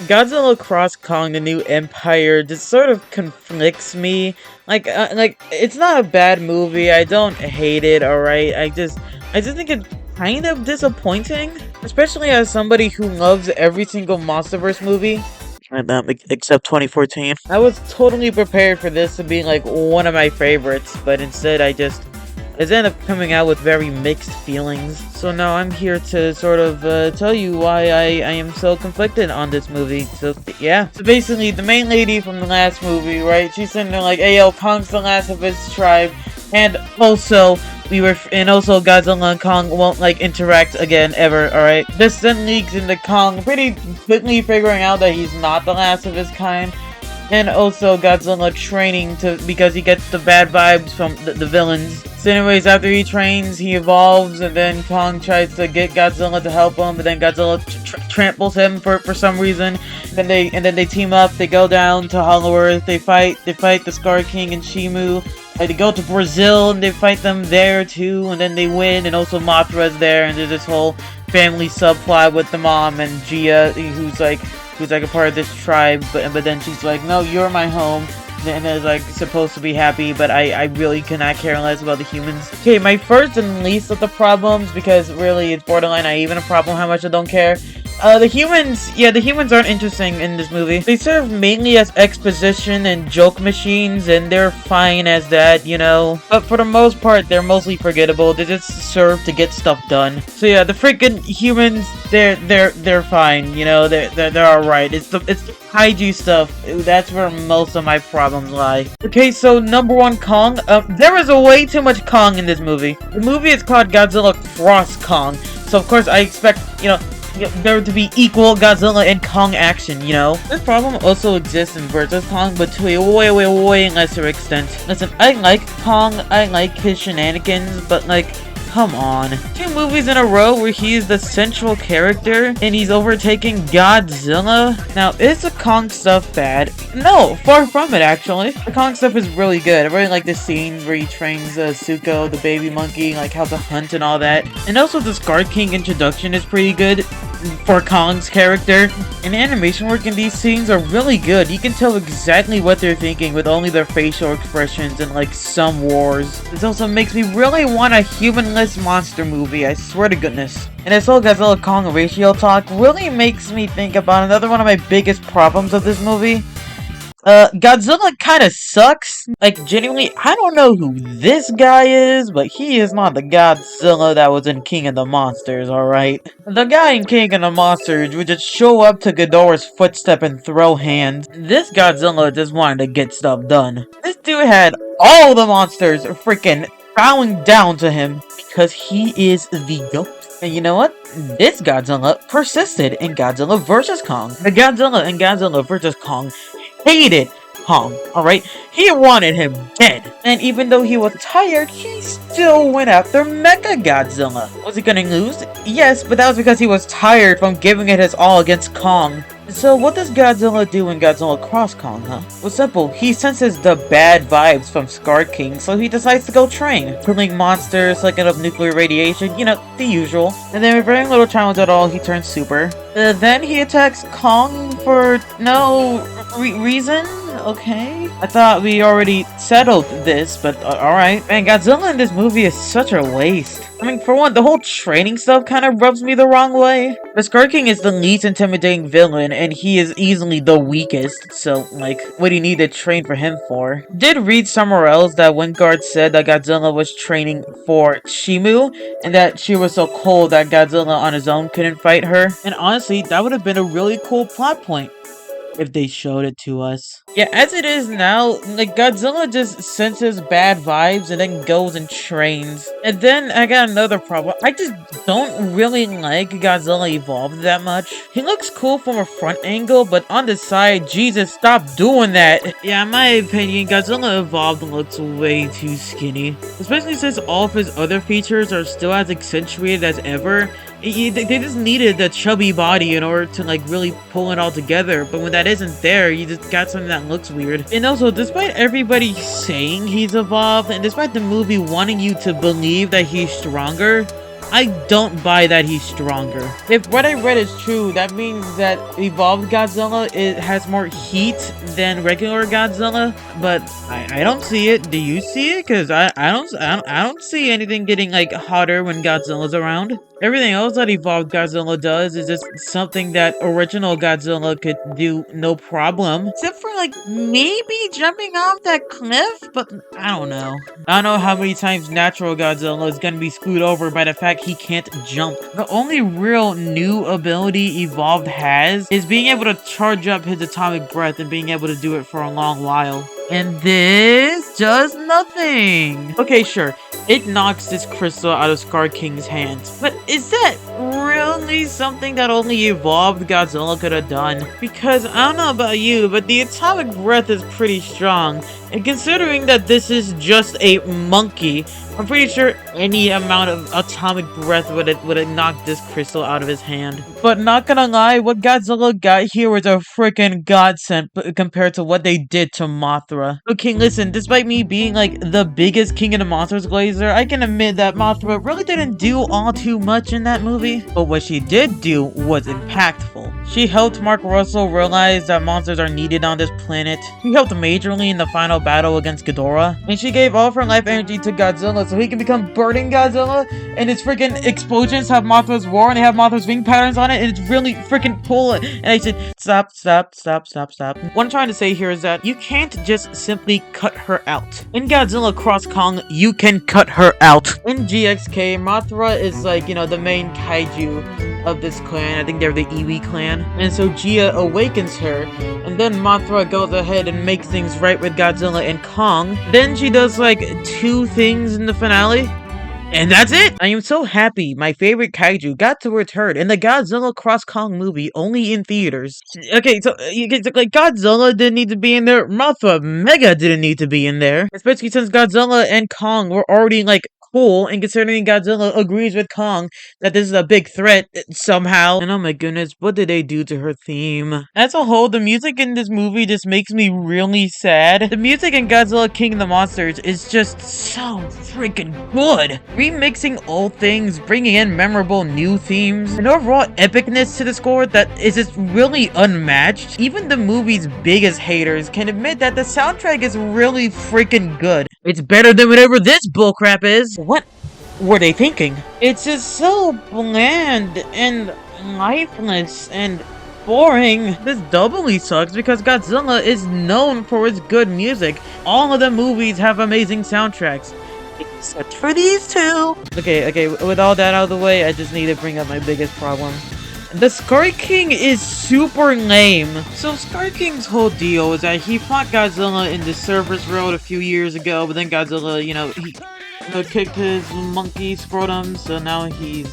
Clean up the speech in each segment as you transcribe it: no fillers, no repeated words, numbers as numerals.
Godzilla Cross Kong: The New Empire just sort of conflicts me. Like it's not a bad movie. I don't hate it. All right. I just think it's kind of disappointing, especially as somebody who loves every single Monsterverse movie. Except 2014. I was totally prepared for this to be like one of my favorites, but instead I ended up coming out with very mixed feelings. So now I'm here to sort of tell you why I am so conflicted on this movie. So yeah. So basically, the main lady from the last movie, right? She's sitting there like, "Hey yo, Kong's the last of his tribe," and also Godzilla and Kong won't like interact again ever. All right. This then leaks into Kong pretty quickly figuring out that he's not the last of his kind. And also Godzilla training because he gets the bad vibes from the villains. So anyways, after he trains, he evolves, and then Kong tries to get Godzilla to help him, but then Godzilla tramples him for some reason. Then they team up. They go down to Hollow Earth. They fight the Scar King and Shimu. They go to Brazil and they fight them there too, and then they win. And also Mothra's there, and there's this whole family subplot with the mom and Gia, who's like a part of this tribe, but then she's like, "No, you're my home," and is like supposed to be happy, but I really cannot care less about the humans. Okay, my first and least of the problems, because really it's borderline not even a problem how much I don't care. The humans aren't interesting in this movie. They serve mainly as exposition and joke machines, and they're fine as that, you know. But for the most part, they're mostly forgettable. They just serve to get stuff done. So yeah, the freaking humans, they're fine, you know. They're alright. It's the kaiju stuff. That's where most of my problems lie. Okay, so number one, Kong. There is way too much Kong in this movie. The movie is called Godzilla Cross Kong, so of course I expect, there to be equal Godzilla and Kong action, you know? This problem also exists in Versus Kong, but to a way lesser extent. Listen, I like Kong, I like his shenanigans, but like, come on. 2 movies in a row where he's the central character and he's overtaking Godzilla? Now, is the Kong stuff bad? No, far from it actually. The Kong stuff is really good. I really like the scene where he trains Suko, the baby monkey, like how to hunt and all that. And also the Scar King introduction is pretty good for Kong's character. And the animation work in these scenes are really good. You can tell exactly what they're thinking with only their facial expressions and like some wars. This also makes me really want a humanless monster movie, I swear to goodness. And this whole Godzilla Kong ratio talk really makes me think about another one of my biggest problems of this movie. Godzilla kinda sucks. Like, genuinely, I don't know who this guy is, but he is not the Godzilla that was in King of the Monsters, alright? The guy in King of the Monsters would just show up to Ghidorah's footstep and throw hands. This Godzilla just wanted to get stuff done. This dude had all the monsters freaking bowing down to him because he is the GOAT. And you know what? This Godzilla persisted in Godzilla vs. Kong. The Godzilla in Godzilla vs. Kong hated Kong, alright? He wanted him dead. And even though he was tired, he still went after Mecha Godzilla. Was he gonna lose? Yes, but that was because he was tired from giving it his all against Kong. So what does Godzilla do in Godzilla Cross Kong, huh? Well, simple. He senses the bad vibes from Scar King, so he decides to go train. Killing monsters, sucking up nuclear radiation, you know, the usual. And then with very little challenge at all, he turns super. Then he attacks Kong for no reason? Okay. I thought we already settled this, but alright. Man, Godzilla in this movie is such a waste. I mean, for one, the whole training stuff kind of rubs me the wrong way. The Scar King is the least intimidating villain, and he is easily the weakest, so, like, what do you need to train for him for? Did read somewhere else that Wingard said that Godzilla was training for Shimu, and that she was so cold that Godzilla on his own couldn't fight her. And honestly, that would have been a really cool plot point if they showed it to us. Yeah, as it is now, like, Godzilla just senses bad vibes and then goes and trains. And then I got another problem. I just don't really like Godzilla Evolved that much. He looks cool from a front angle, but on the side, Jesus, stop doing that. Yeah, in my opinion, Godzilla Evolved looks way too skinny. Especially since all of his other features are still as accentuated as ever. They just needed the chubby body in order to like really pull it all together, but when that isn't there, you just got something that looks weird. And also, despite everybody saying he's evolved, and despite the movie wanting you to believe that he's stronger, I don't buy that he's stronger. If what I read is true, that means that evolved Godzilla has more heat than regular Godzilla, but I don't see it. Do you see it? Because I don't see anything getting like hotter when Godzilla's around. Everything else that evolved Godzilla does is just something that original Godzilla could do no problem. Except for like maybe jumping off that cliff, but I don't know. I don't know how many times natural Godzilla is gonna be screwed over by the fact he can't jump. The only real new ability evolved has is being able to charge up his atomic breath and being able to do it for a long while. And this does nothing. Okay, sure. It knocks this crystal out of Scar King's hands. But is that really something that only evolved Godzilla could have done? Because I don't know about you, but the atomic breath is pretty strong. And considering that this is just a monkey, I'm pretty sure any amount of atomic breath would have knocked this crystal out of his hand. But not gonna lie, what Godzilla got here was a freaking godsend compared to what they did to Mothra. Okay, listen, despite me being like the biggest King of the Monsters glazer, I can admit that Mothra really didn't do all too much in that movie. But what she did do was impactful. She helped Mark Russell realize that monsters are needed on this planet. She helped majorly in the final battle against Ghidorah. And she gave all of her life energy to Godzilla so he can become Burning Godzilla, and his freaking explosions have Mothra's roar and they have Mothra's wing patterns on it, and it's really freaking cool. And I said, stop. What I'm trying to say here is that you can't just simply cut her out. In Godzilla Cross Kong, you can cut her out. In GXK, Mothra is like, you know, the main kaiju of this clan. I think they're the Iwi clan. And so Gia awakens her, and then Mothra goes ahead and makes things right with Godzilla and Kong. Then she does like 2 things in the finale, and that's it! I am so happy my favorite kaiju got to return in the Godzilla Cross Kong movie, only in theaters. Okay, so like Godzilla didn't need to be in there, Mothra Mega didn't need to be in there, especially since Godzilla and Kong were already like cool, and considering Godzilla agrees with Kong that this is a big threat somehow. And oh my goodness, what did they do to her theme? As a whole, the music in this movie just makes me really sad. The music in Godzilla King of the Monsters is just so freaking good. Remixing old things, bringing in memorable new themes, and overall epicness to the score that is just really unmatched. Even the movie's biggest haters can admit that the soundtrack is really freaking good. It's better than whatever this bullcrap is. What were they thinking? It's just so bland and lifeless and boring. This doubly sucks because Godzilla is known for its good music. All of the movies have amazing soundtracks, except for these 2. Okay, with all that out of the way, I just need to bring up my biggest problem. The Scar King is super lame. So Scar King's whole deal is that he fought Godzilla in the surface world a few years ago, but then Godzilla, he kicked his monkey scrotum, so now he's,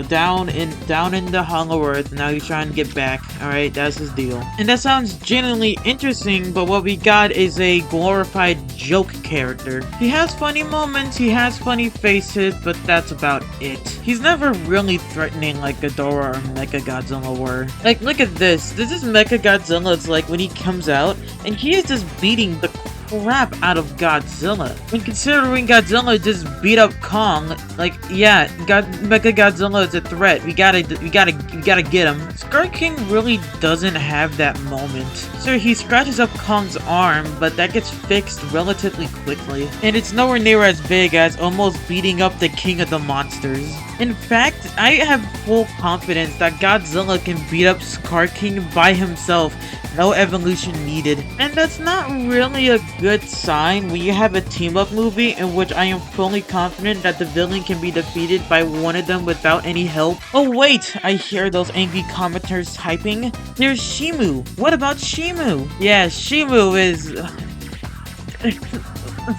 down in the Hollow Earth. Now he's trying to get back. Alright, that's his deal. And that sounds genuinely interesting, but what we got is a glorified joke character. He has funny moments, he has funny faces, but that's about it. He's never really threatening like Ghidorah or Mechagodzilla were. Like, look at this. This is Mechagodzilla's like when he comes out, and he is just beating the crap out of Godzilla. And considering Godzilla just beat up Kong, like, yeah, Mechagodzilla is a threat. We gotta get him. Scar King really doesn't have that moment. So he scratches up Kong's arm, but that gets fixed relatively quickly. And it's nowhere near as big as almost beating up the King of the Monsters. In fact, I have full confidence that Godzilla can beat up Scar King by himself. No evolution needed. And that's not really a good sign when you have a team-up movie in which I am fully confident that the villain can be defeated by one of them without any help. Oh wait, I hear those angry commenters typing. There's Shimu. What about Shimu? Yeah, Shimu is...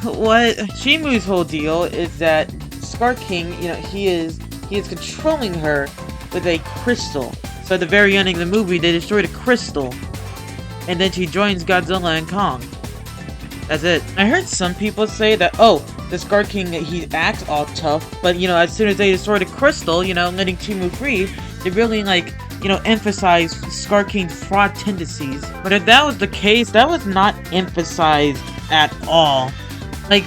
what? Shimu's whole deal is that Scar King, he is controlling her with a crystal. So at the very end of the movie, they destroyed a crystal. And then she joins Godzilla and Kong. That's it. I heard some people say that, oh, the Scar King, he acts all tough, but, as soon as they destroy the crystal, letting Shimu free, they really, emphasize Scar King's fraud tendencies. But if that was the case, that was not emphasized at all. Like,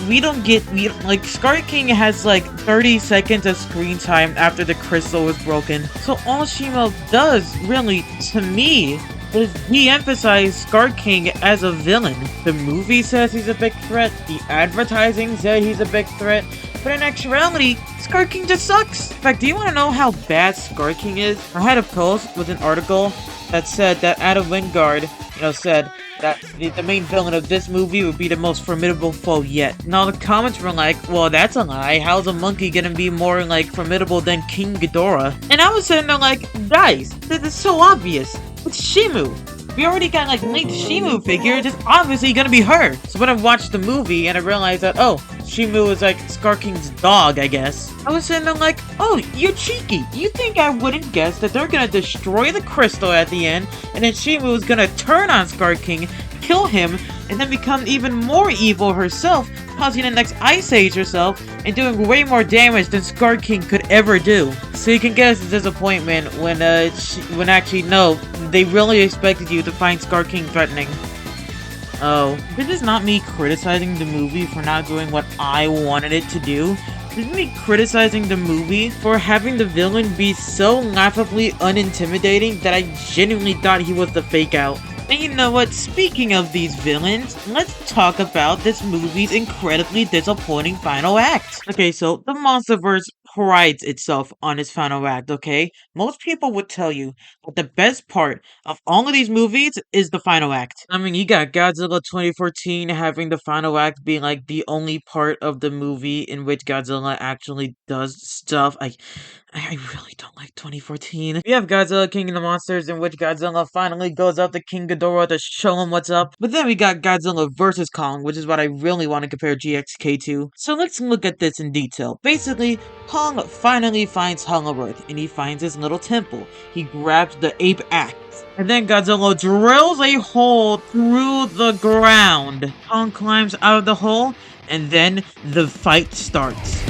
like, Scar King has like 30 seconds of screen time after the crystal was broken. So all Shimo does, really, to me, is de-emphasize Scar King as a villain. The movie says he's a big threat, the advertising said he's a big threat, but in actuality, Scar King just sucks. In fact, do you want to know how bad Scar King is? I had a post with an article that said that Adam Wingard, said that the main villain of this movie would be the most formidable foe yet. Now the comments were like, well, that's a lie. How's a monkey gonna be more, like, formidable than King Ghidorah? And I was sitting there like, guys, this is so obvious. It's Shimu. We already got, like, linked Shimu figure, it's obviously gonna be her. So when I watched the movie and I realized that, oh, Shimu is like Scar King's dog, I guess, I was sitting there like, oh, you're cheeky. You think I wouldn't guess that they're gonna destroy the crystal at the end, and then Shimu is gonna turn on Scar King, kill him, and then become even more evil herself, causing the next Ice Age herself, and doing way more damage than Scar King could ever do. So you can guess the disappointment when actually, no, they really expected you to find Scar King threatening. Oh, this is not me criticizing the movie for not doing what I wanted it to do. This is me criticizing the movie for having the villain be so laughably unintimidating that I genuinely thought he was the fake out. And you know what, speaking of these villains, let's talk about this movie's incredibly disappointing final act. Okay, so the Monsterverse prides itself on its final act, okay? Most people would tell you that the best part of all of these movies is the final act. I mean, you got Godzilla 2014 having the final act being like the only part of the movie in which Godzilla actually does stuff. I really don't like 2014. We have Godzilla King of the Monsters, in which Godzilla finally goes up to King Ghidorah to show him what's up. But then we got Godzilla vs. Kong, which is what I really want to compare GXK to. So let's look at this in detail. Basically, Kong finally finds Hollywood, and he finds his little temple. He grabs the ape axe, and then Godzilla drills a hole through the ground. Kong climbs out of the hole, and then the fight starts.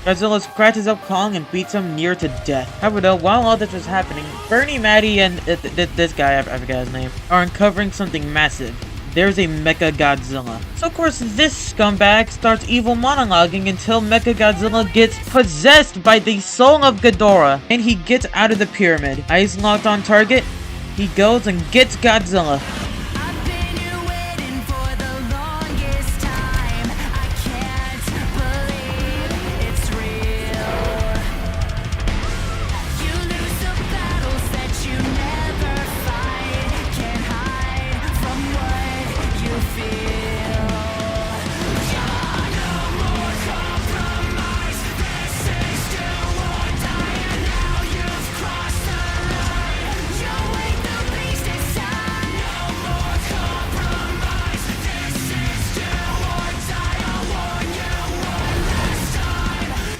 Godzilla scratches up Kong and beats him near to death. However though, while all this was happening, Bernie, Maddie, and this guy, I forgot his name, are uncovering something massive. There's a Mecha Godzilla. So of course this scumbag starts evil monologuing until Mecha Godzilla gets possessed by the soul of Ghidorah, and he gets out of the pyramid. Eyes locked on target, he goes and gets Godzilla.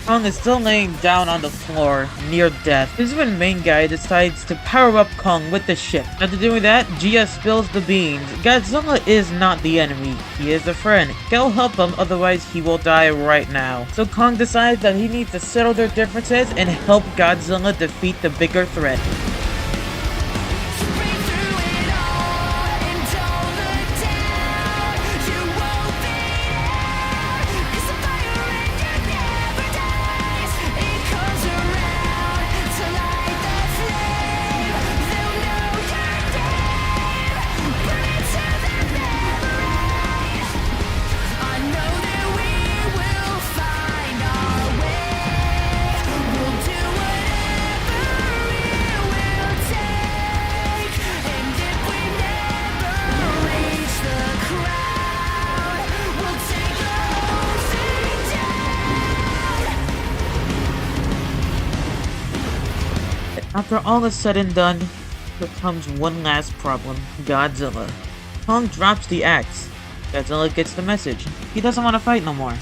Kong is still laying down on the floor, near death. This is when main guy decides to power up Kong with the ship. After doing that, Gia spills the beans. Godzilla is not the enemy, he is a friend. Go help him, otherwise he will die right now. So Kong decides that he needs to settle their differences and help Godzilla defeat the bigger threat. After all is said and done, here comes one last problem. Godzilla. Kong drops the axe. Godzilla gets the message. He doesn't want to fight no more.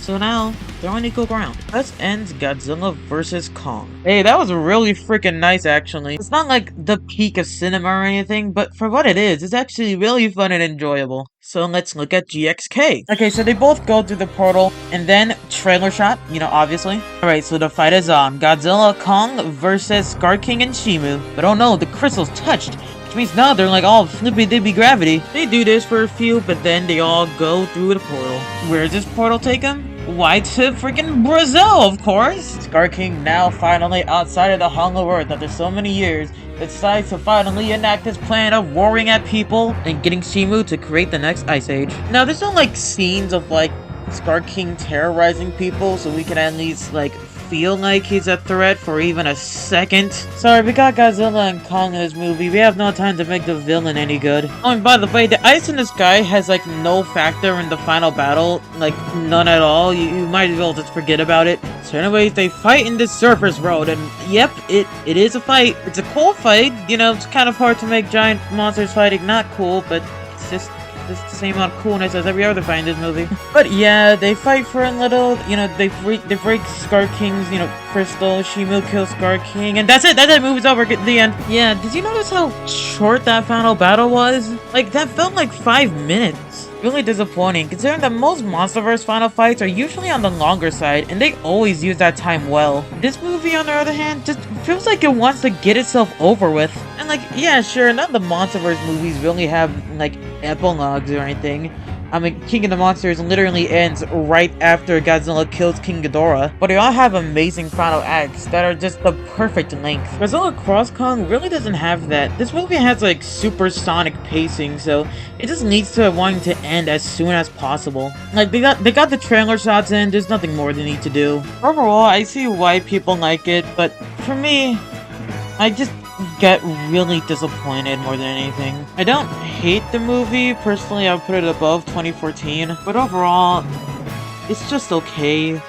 So now, they're on equal ground. Thus ends Godzilla vs. Kong. Hey, that was really freaking nice, actually. It's not like the peak of cinema or anything, but for what it is, it's actually really fun and enjoyable. So let's look at GXK. Okay, so they both go through the portal, and then trailer shot, obviously. Alright, so the fight is on. Godzilla, Kong versus Scar King and Shimu. But oh no, the crystal's touched. Which means now they're like all flippy-dippy gravity. They do this for a few, but then they all go through the portal. Where does this portal take them? Why, to freaking Brazil, of course! Scar King, now finally outside of the Hollow Earth after so many years, decides to finally enact his plan of roaring at people and getting Shimu to create the next Ice Age. Now, there's no, scenes of, Scar King terrorizing people, so we can at least, feel like he's a threat for even a second. Sorry, we got Godzilla and Kong in this movie. We have no time to make the villain any good. Oh, and by the way, the ice in the sky has, no factor in the final battle. None at all. You might as well just forget about it. So anyways, they fight in this surface road, and yep, it is a fight. It's a cool fight. It's kind of hard to make giant monsters fighting not cool, but it's just the same amount of coolness as every other fight in this movie. But yeah, they fight for a little, they break Scar King's, crystal. Shimu kills Scar King, and that's it. That movie's over. Get the end. Yeah, did you notice how short that final battle was? That felt like 5 minutes. Really disappointing, considering that most Monsterverse final fights are usually on the longer side, and they always use that time well. This movie, on the other hand, just feels like it wants to get itself over with. And yeah, sure, none of the Monsterverse movies really have, epilogues or anything. I mean, King of the Monsters literally ends right after Godzilla kills King Ghidorah, but they all have amazing final acts that are just the perfect length. Godzilla Cross Kong really doesn't have that. This movie has supersonic pacing, so it just leads to it wanting to end as soon as possible. They got the trailer shots in, there's nothing more they need to do. Overall, I see why people like it, but for me, I just get really disappointed more than anything. I don't hate the movie. Personally, I would put it above 2014, but overall, it's just okay.